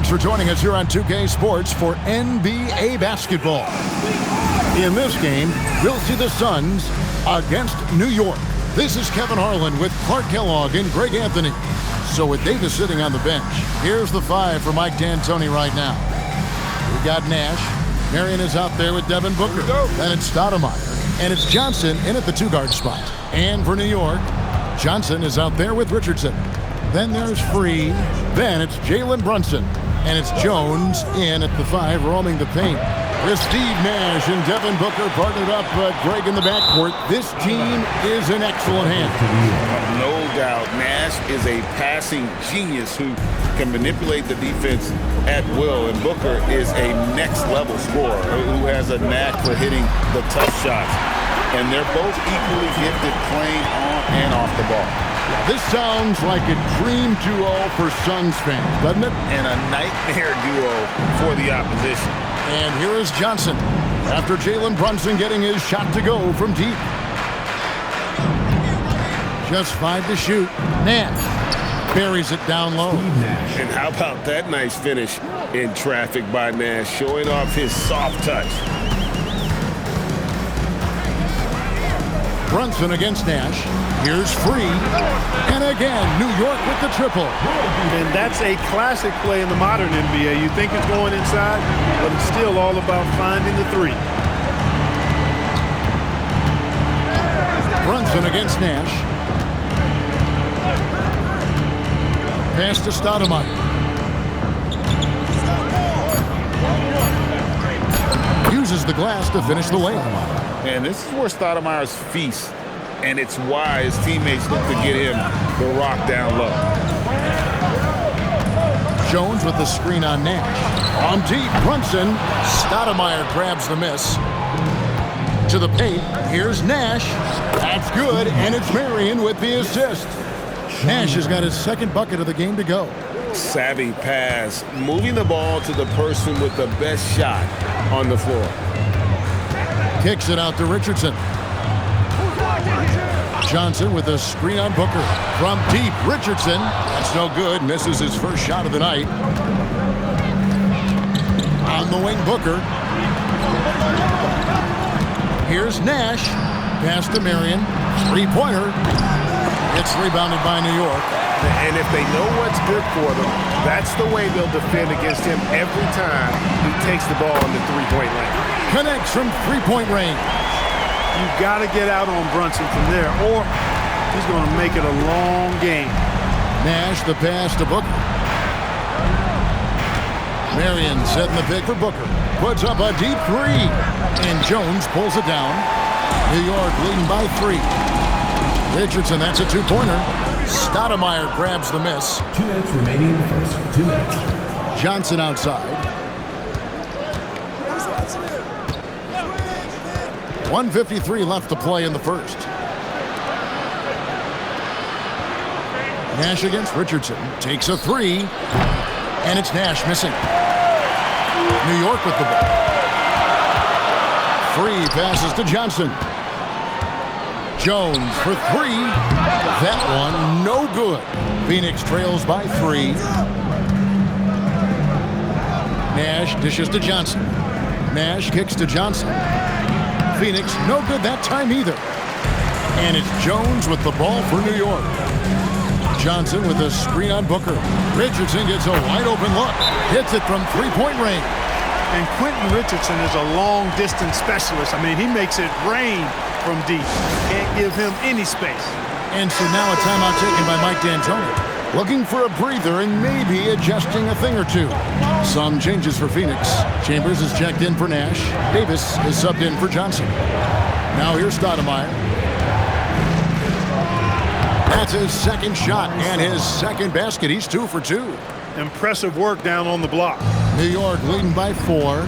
Thanks for joining us here on 2K Sports for NBA basketball. In this game, we'll see the Suns against New York. This is Kevin Harlan with Clark Kellogg and Greg Anthony. So with Davis sitting on the bench, here's the five for Mike D'Antoni right now. We got Nash. Marion is out there with Devin Booker. Then it's Stoudemire. And it's Johnson in at the two-guard spot. And for New York, Johnson is out there with Richardson. Then there's Free. Then it's Jalen Brunson. And it's Jones in at the five, roaming the paint. With Steve Nash and Devin Booker partnered up, Greg in the backcourt. This team is in excellent hands. No doubt, Nash is a passing genius who can manipulate the defense at will, and Booker is a next-level scorer who has a knack for hitting the tough shots. And they're both equally gifted playing on and off the ball. This sounds like a dream duo for Suns fans, doesn't it? And a nightmare duo for the opposition. And here is Johnson after Jalen Brunson getting his shot to go from deep. Just 5 to shoot. Nash buries it down low. And how about that nice finish in traffic by Nash, showing off his soft touch. Brunson against Nash. Here's Free. And again, New York with the triple. And that's a classic play in the modern NBA. You think it's going inside, but it's still all about finding the three. Brunson against Nash. Pass to Stoudemire. Uses the glass to finish the layup. And this is where Stoudemire's feast, and it's why his teammates look to get him the rock down low. Jones with the screen on Nash. On deep, Brunson. Stoudemire grabs the miss. To the paint, here's Nash. That's good, and it's Marion with the assist. Nash has got his second bucket of the game to go. Savvy pass, moving the ball to the person with the best shot on the floor. Kicks it out to Richardson. Johnson with a screen on Booker. From deep, Richardson. That's no good. Misses his first shot of the night. On the wing, Booker. Here's Nash. Pass to Marion. Three-pointer. It's rebounded by New York. And if they know what's good for them, that's the way they'll defend against him every time he takes the ball in the three-point lane. Connects from three-point range. You've got to get out on Brunson from there, or he's going to make it a long game. Nash the pass to Booker. Marion setting the pick for Booker. Puts up a deep three. And Jones pulls it down. New York leading by 3. Richardson, that's a two-pointer. Stoudemire grabs the miss. 2 minutes remaining in the first. 2 minutes. Johnson outside. 1:53 left to play in the first. Nash against Richardson. Takes a three. And it's Nash missing. New York with the ball. Free passes to Johnson. Jones for 3. That one no good. Phoenix trails by 3. Nash dishes to Johnson. Nash kicks to Johnson. Phoenix no good that time either. And it's Jones with the ball for New York. Johnson with a screen on Booker. Richardson gets a wide open look. Hits it from three-point range. And Quentin Richardson is a long-distance specialist. I mean, he makes it rain from deep. Can't give him any space. And so now a timeout taken by Mike D'Antoni. Looking for a breather and maybe adjusting a thing or two. Some changes for Phoenix. Chambers is checked in for Nash. Davis is subbed in for Johnson. Now here's Stoudemire. That's his second shot and his second basket. He's 2 for 2. Impressive work down on the block. New York leading by 4.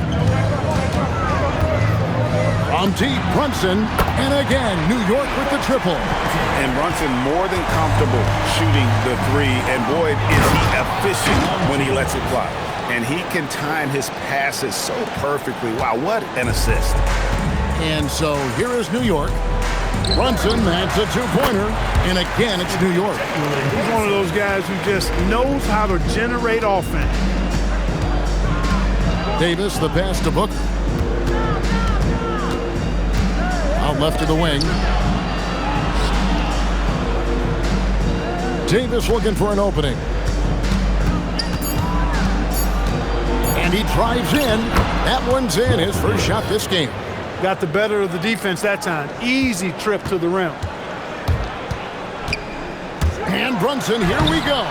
From deep, Brunson. And again, New York with the triple. And Brunson more than comfortable shooting the three. And boy, is he efficient when he lets it fly. And he can time his passes so perfectly. Wow, what an assist. And so here is New York. Brunson, that's a two-pointer. And again, it's New York. He's one of those guys who just knows how to generate offense. Davis, the pass to Booker. Out left to the wing. Davis looking for an opening. And he drives in. That one's in. His first shot this game. Got the better of the defense that time. Easy trip to the rim. And Brunson, here we go.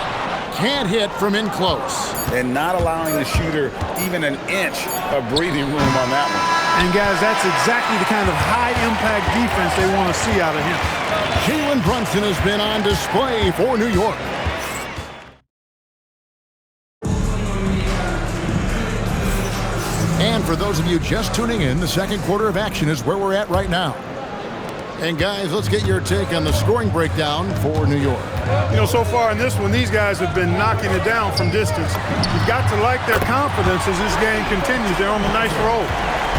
Can't hit from in close. And not allowing the shooter even an inch of breathing room on that one. And guys, that's exactly the kind of high-impact defense they want to see out of him. Jalen Brunson has been on display for New York. And for those of you just tuning in, the second quarter of action is where we're at right now. And guys, let's get your take on the scoring breakdown for New York. You know, so far in this one, these guys have been knocking it down from distance. You've got to like their confidence as this game continues. They're on a nice roll.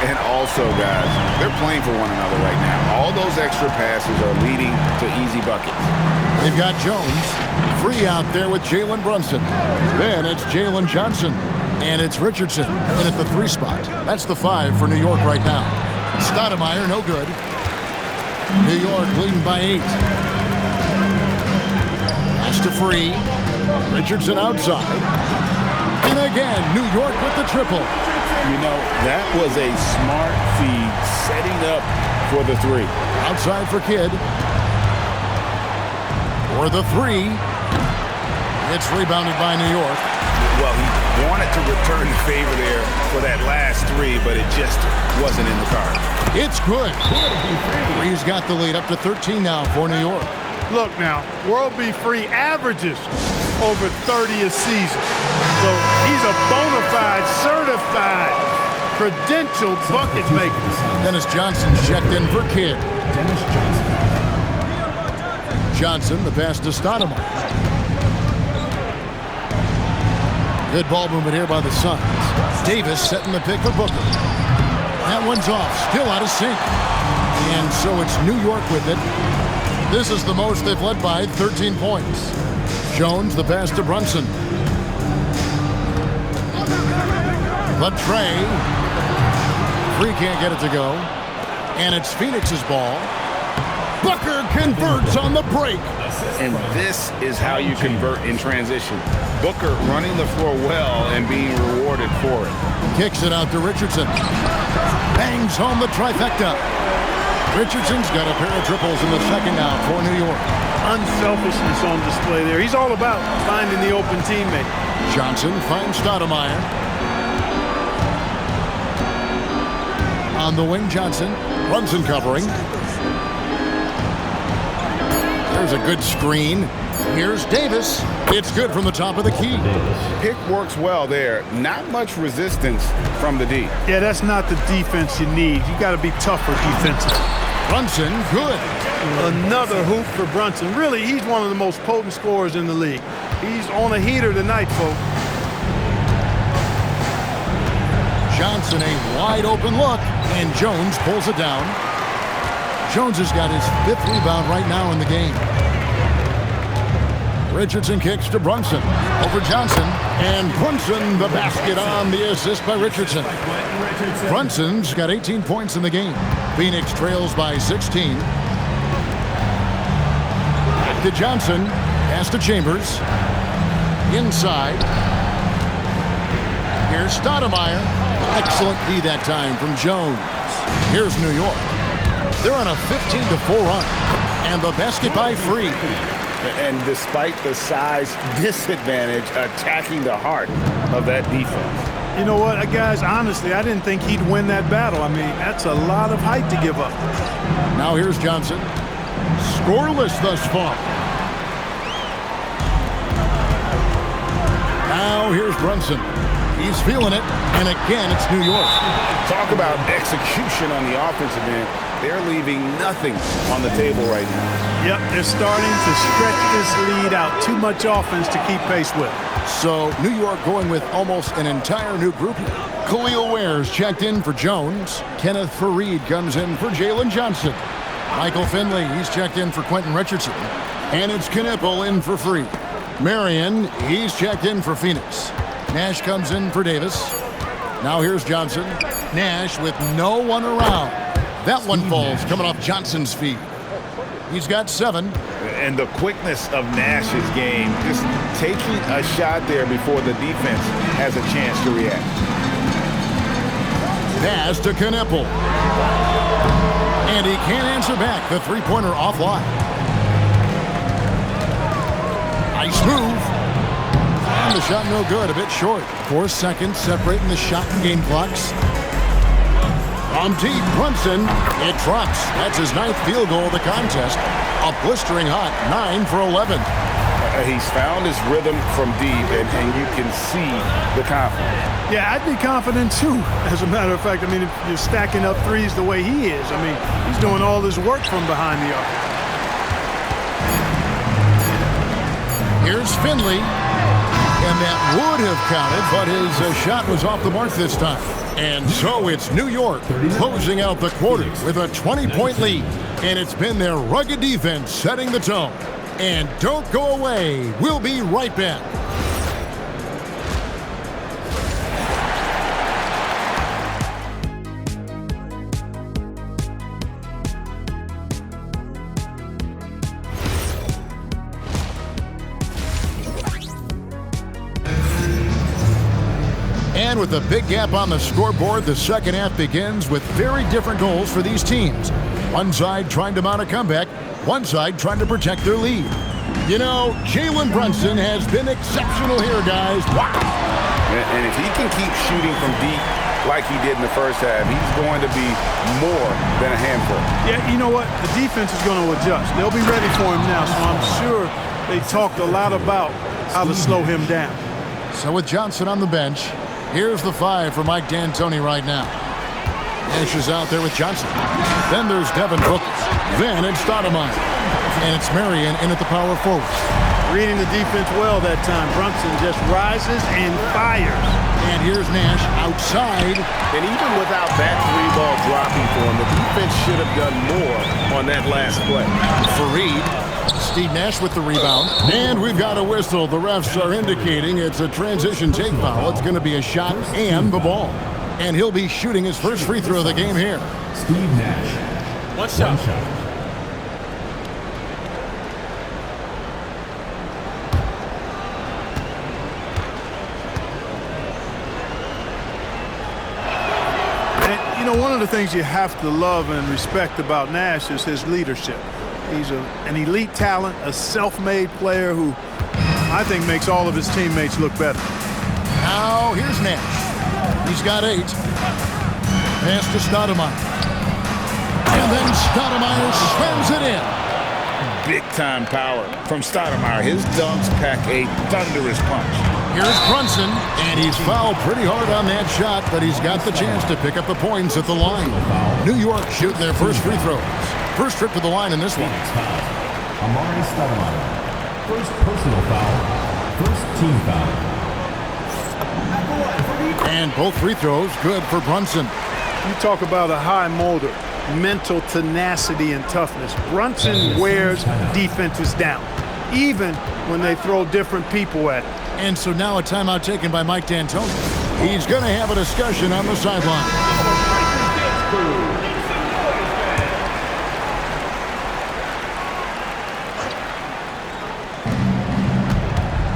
And also, guys, they're playing for one another right now. All those extra passes are leading to easy buckets. They've got Jones free out there with Jalen Brunson. Then it's Jalen Johnson. And it's Richardson in at the 3 spot. That's the 5 for New York right now. Stoudemire, no good. New York leading by 8. Pass to Free. Richardson outside. And again, New York with the triple. You know, that was a smart feed setting up for the 3. Outside for Kidd. For the 3. It's rebounded by New York. Well, he wanted to return the favor there for that last 3, but it just wasn't in the card. It's good. Free's got the lead up to 13 now for New York. Look now, World B. Free averages over 30 a season. So he's a bona fide, certified, credentialed bucket maker. Dennis Johnson's checked in for Kidd. Dennis Johnson. Johnson, the pass to Stoudemire. Good ball movement here by the Suns. Davis setting the pick for Booker. That one's off, still out of sync. And so it's New York with it. This is the most they've led by, 13 points. Jones, the pass to Brunson. Latrey. Free can't get it to go. And it's Phoenix's ball. Booker converts on the break. And this is how you convert in transition. Booker running the floor well and being rewarded for it. Kicks it out to Richardson. Bangs home the trifecta. Richardson's got a pair of triples in the second now for New York. Unselfishness on display there. He's all about finding the open teammate. Johnson finds Stoudemire. On the wing, Johnson. Brunson covering. There's a good screen. Here's Davis. It's good from the top of the key. Pick works well there. Not much resistance from the D. Yeah, that's not the defense you need. You got to be tougher defensively. Brunson, good. Another hoop for Brunson. Really, he's one of the most potent scorers in the league. He's on a heater tonight, folks. Johnson, a wide open look, and Jones pulls it down. Jones has got his 5th rebound right now in the game. Richardson kicks to Brunson. Over Johnson. And Brunson, the basket on the assist by Richardson. Brunson's got 18 points in the game. Phoenix trails by 16. Back to Johnson. Pass to Chambers. Inside. Here's Stoudemire. Excellent D that time from Jones. Here's New York. They're on a 15-4 run. And the basket by Free. And despite the size disadvantage, attacking the heart of that defense. You know what, guys, honestly, I didn't think he'd win that battle. I mean, that's a lot of height to give up. Now here's Johnson. Scoreless thus far. Now here's Brunson. He's feeling it, and again, it's New York. Talk about execution on the offensive end. They're leaving nothing on the table right now. Yep, they're starting to stretch this lead out. Too much offense to keep pace with. So New York going with almost an entire new group here. Khalil Ware's checked in for Jones. Kenneth Faried comes in for Jalen Johnson. Michael Finley, he's checked in for Quentin Richardson. And it's Knipple in for Free. Marion, he's checked in for Phoenix. Nash comes in for Davis. Now here's Johnson. Nash with no one around. That one falls coming off Johnson's feet. He's got 7. And the quickness of Nash's game, just taking a shot there before the defense has a chance to react. Pass to Kneppel. And he can't answer back. The three-pointer offline. Nice move. And the shot no good, a bit short. 4 seconds separating the shot and game clocks. From deep, Brunson, it drops. That's his 9th field goal of the contest. A blistering hot 9 for 11. He's found his rhythm from deep, and you can see the confidence. Yeah, I'd be confident too. As a matter of fact, I mean, if you're stacking up threes the way he is, I mean, he's doing all his work from behind the arc. Here's Finley. And that would have counted, but his shot was off the mark this time. And so it's New York closing out the quarter with a 20-point lead. And it's been their rugged defense setting the tone. And don't go away. We'll be right back. And with a big gap on the scoreboard, the second half begins with very different goals for these teams. One side trying to mount a comeback, one side trying to protect their lead. You know, Jalen Brunson has been exceptional here, guys. Wow! And if he can keep shooting from deep like he did in the first half, he's going to be more than a handful. Yeah, you know what? The defense is going to adjust. They'll be ready for him now, so I'm sure they talked a lot about how to slow him down. So with Johnson on the bench, here's the 5 for Mike D'Antoni right now. Nash is out there with Johnson. Then there's Devin Booker. Then it's Stoudemire. And it's Marion in at the power forward. Reading the defense well that time. Brunson just rises and fires. And here's Nash outside. And even without that 3-ball dropping for him, the defense should have done more on that last play. Fareed. Steve Nash with the rebound. And we've got a whistle. The refs are indicating it's a transition take foul. It's going to be a shot and the ball. And he'll be shooting his first free throw of the game here. Steve Nash. One shot. And, you know, one of the things you have to love and respect about Nash is his leadership. He's an elite talent, a self-made player who I think makes all of his teammates look better. Now here's Nash. He's got 8. Pass to Stoudemire. And then Stoudemire slams it in. Big-time power from Stoudemire. His dunks pack a thunderous punch. Here's Brunson, and he's fouled pretty hard on that shot, but he's got the chance to pick up the points at the line. New York shooting their first free throws. First trip to the line in this one. Amari Stoudemire. First personal foul. First team foul. And both free throws good for Brunson. You talk about a high motor, mental tenacity and toughness. Brunson wears defenses down, even when they throw different people at him. And so now a timeout taken by Mike D'Antoni. He's going to have a discussion on the sideline.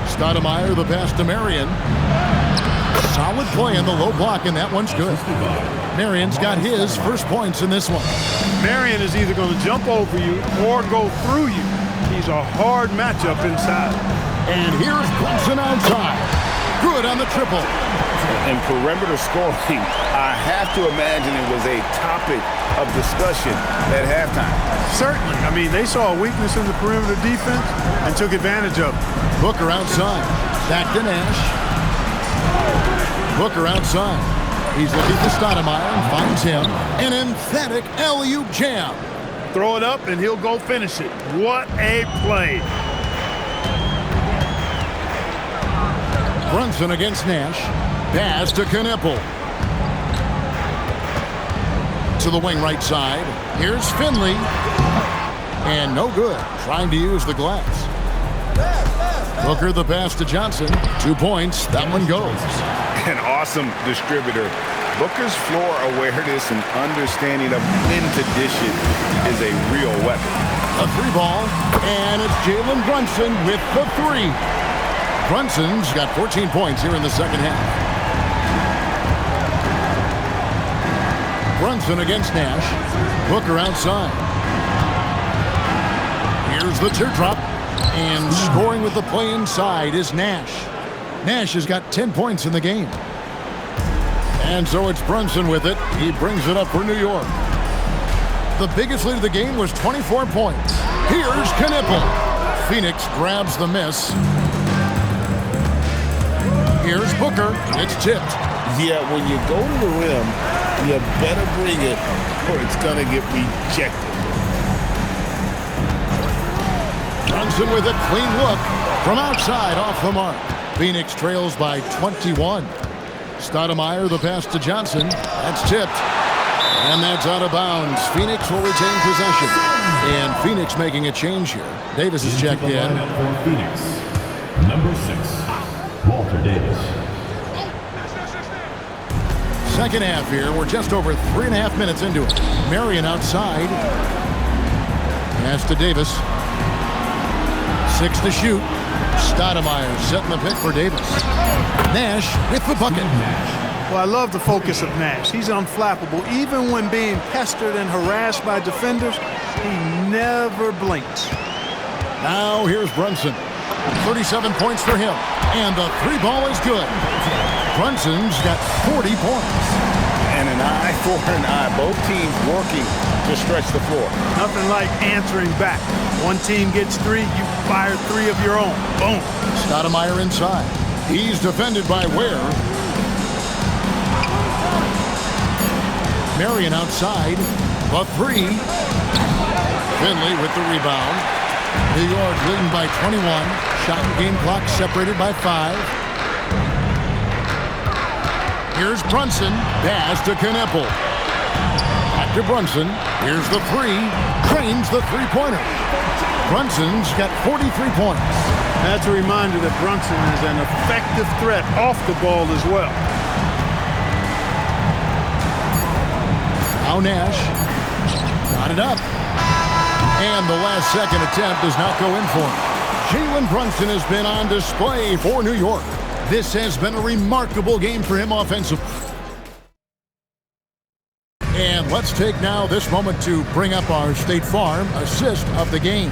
Stoudemire, the pass to Marion. Solid play in the low block, and that one's good. Marion's got his first points in this one. Marion is either going to jump over you or go through you. He's a hard matchup inside. And here's Brunson outside. Good on the triple. And perimeter scoring, I have to imagine it was a topic of discussion at halftime. Certainly. I mean, they saw a weakness in the perimeter defense and took advantage of it. Booker outside. Back to Nash. Booker outside. He's looking for Stoudemire and finds him. An emphatic alley-oop jam. Throw it up and he'll go finish it. What a play. Brunson against Nash. Pass to Kneppel. To the wing right side. Here's Finley. And no good. Trying to use the glass. Booker the pass to Johnson. 2 points. That one goes. an awesome distributor. Booker's floor awareness and understanding of when to dish it is a real weapon. A 3-ball, and it's Jalen Brunson with the 3. Brunson's got 14 points here in the second half. Brunson against Nash. Booker outside. Here's the teardrop. And scoring with the play inside is Nash. Nash has got 10 points in the game. And so it's Brunson with it. He brings it up for New York. The biggest lead of the game was 24 points. Here's Knipple. Phoenix grabs the miss. Here's Booker. It's tipped. Yeah, when you go to the rim, you better bring it or it's going to get rejected. Brunson with a clean look from outside off the mark. Phoenix trails by 21. Stoudemire, the pass to Johnson. That's tipped. And that's out of bounds. Phoenix will retain possession. And Phoenix making a change here. Davis is checked in. For Phoenix, number 6, Walter Davis. Second half here. We're just over 3.5 minutes into it. Marion outside. Pass to Davis. 6 to shoot. Stoudemire setting the pick for Davis. Nash with the bucket. Well, I love the focus of Nash. He's unflappable. Even when being pestered and harassed by defenders, he never blinks. Now here's Brunson. 37 points for him. And the 3-ball is good. Brunson's got 40 points. And an eye for an eye. Both teams working to stretch the floor. Nothing like answering back. One team gets 3, you fire 3 of your own. Boom. Stoudemire inside. He's defended by Ware. Marion outside. The 3. Finley with the rebound. New York leading by 21. Shot and game clock separated by 5. Here's Brunson. Pass to Knipple. Back to Brunson. Here's the 3. Trains the 3-pointer. Brunson's got 43 points. That's a reminder that Brunson is an effective threat off the ball as well. Now Nash got it up. And the last second attempt does not go in for him. Jalen Brunson has been on display for New York. This has been a remarkable game for him offensively. And let's take now this moment to bring up our State Farm assist of the game.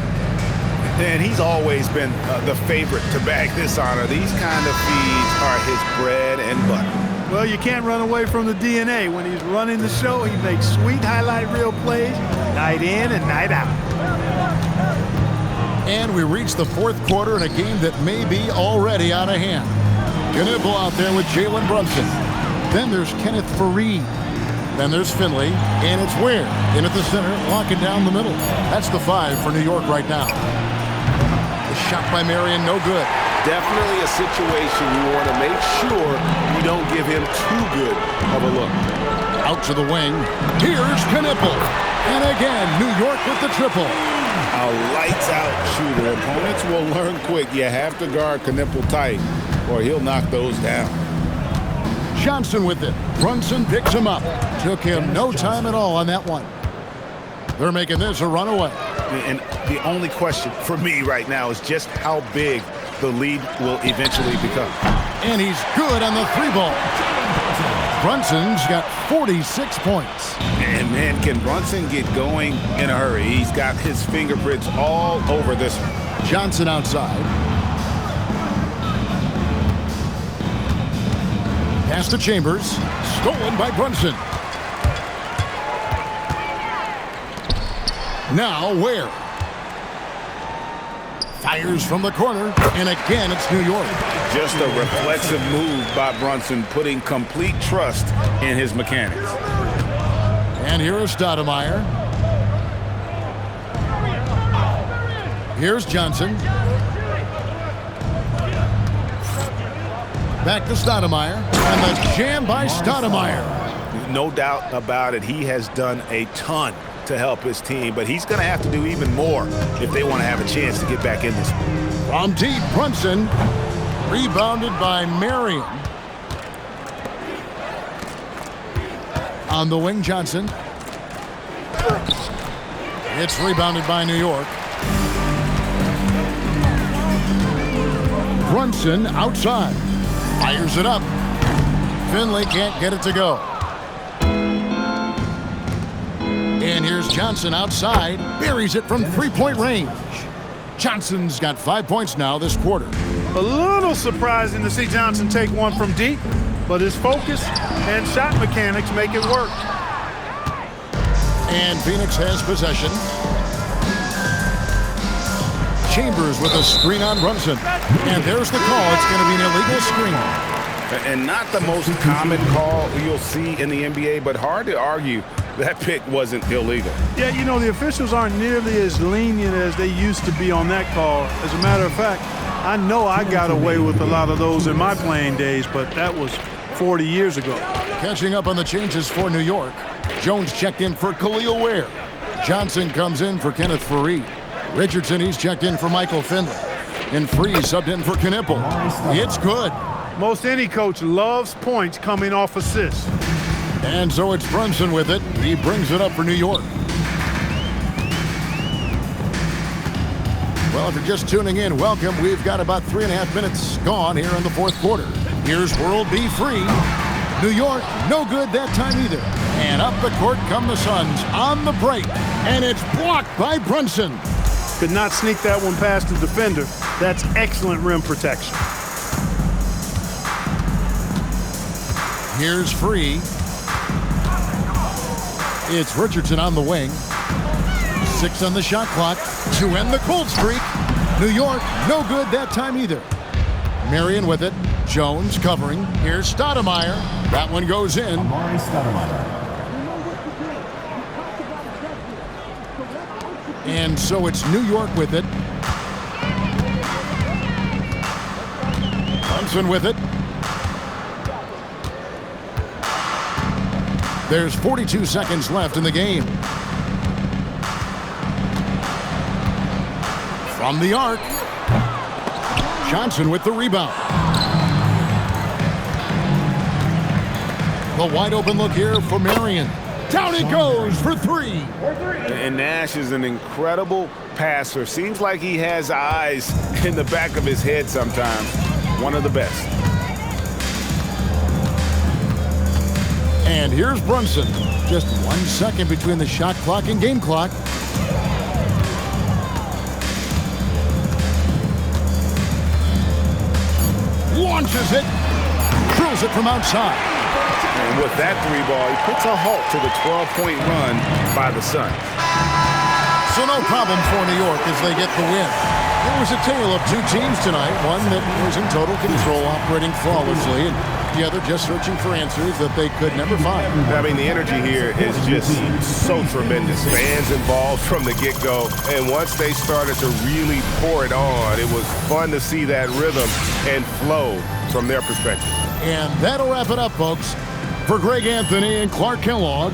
And he's always been the favorite to bag this honor. These kind of feeds are his bread and butter. Well, you can't run away from the DNA. When he's running the show, he makes sweet highlight reel plays night in and night out. And we reach the 4th quarter in a game that may be already out of hand. Knipple out there with Jalen Brunson. Then there's Kenneth Fareed. Then there's Finley, and it's Ware in at the center, locking down the middle. That's the 5 for New York right now. The shot by Marion, no good. Definitely a situation you want to make sure you don't give him too good of a look. Out to the wing. Here's Knipple. And again, New York with the triple. A lights-out shooter. Opponents will learn quick. You have to guard Knipple tight, or he'll knock those down. Johnson with it. Brunson picks him up. Took him no time at all on that one. They're making this a runaway. And the only question for me right now is just how big the lead will eventually become. And he's good on the 3-ball. Brunson's got 46 points. And man, can Brunson get going in a hurry? He's got his fingerprints all over this one. Johnson outside. Pass to Chambers. Stolen by Brunson. Now Ware. Fires from the corner. And again, it's New York. Just a reflexive move by Brunson, putting complete trust in his mechanics. And here is Stoudemire. Here's Johnson. Back to Stoudemire. And the jam by Stoudemire. No doubt about it. He has done a ton to help his team, but he's going to have to do even more if they want to have a chance to get back in this one. From deep, Brunson. Rebounded by Marion. On the wing, Johnson. It's rebounded by New York. Brunson outside. Fires it up. Finley can't get it to go. And here's Johnson outside. Buries it from three-point range. Johnson's got 5 points now this quarter. A little surprising to see Johnson take one from deep, but his focus and shot mechanics make it work. And Phoenix has possession. Chambers with a screen on Brunson. And there's the call. It's going to be an illegal screen. And not the most common call you'll see in the NBA, but hard to argue that pick wasn't illegal. Yeah, you know, the officials aren't nearly as lenient as they used to be on that call. As a matter of fact, I know I got away with a lot of those in my playing days, but that was 40 years ago. Catching up on the changes for New York. Jones checked in for Khalil Ware. Johnson comes in for Kenneth Faried. Richardson, he's checked in for Michael Finley. And Free subbed in for Knipple. It's good. Most any coach loves points coming off assists. And so it's Brunson with it. He brings it up for New York. Well, if you're just tuning in, welcome. We've got about 3.5 minutes gone here in the fourth quarter. Here's World B Free. New York, no good that time either. And up the court come the Suns on the break. And it's blocked by Brunson. Could not sneak that one past the defender. That's excellent rim protection. Here's Free. It's Richardson on the wing. 6 on the shot clock to end the cold streak. New York, no good that time either. Marion with it. Jones covering. Here's Stoudemire. That one goes in. And so it's New York with it. Brunson with it. There's 42 seconds left in the game. From the arc. Johnson with the rebound. The wide open look here for Marion. Down it goes for 3. And Nash is an incredible passer. Seems like he has eyes in the back of his head sometimes. One of the best. And here's Brunson. Just 1 second between the shot clock and game clock. Launches it. Drills it from outside. And with that 3-ball, he puts a halt to the 12-point run by the Suns. So no problem for New York as they get the win. It was a tale of 2 teams tonight. One that was in total control, operating flawlessly, and the other just searching for answers that they could never find. I mean, the energy here is just so tremendous. Fans involved from the get-go, and once they started to really pour it on, it was fun to see that rhythm and flow from their perspective. And that'll wrap it up, folks. For Greg Anthony and Clark Kellogg.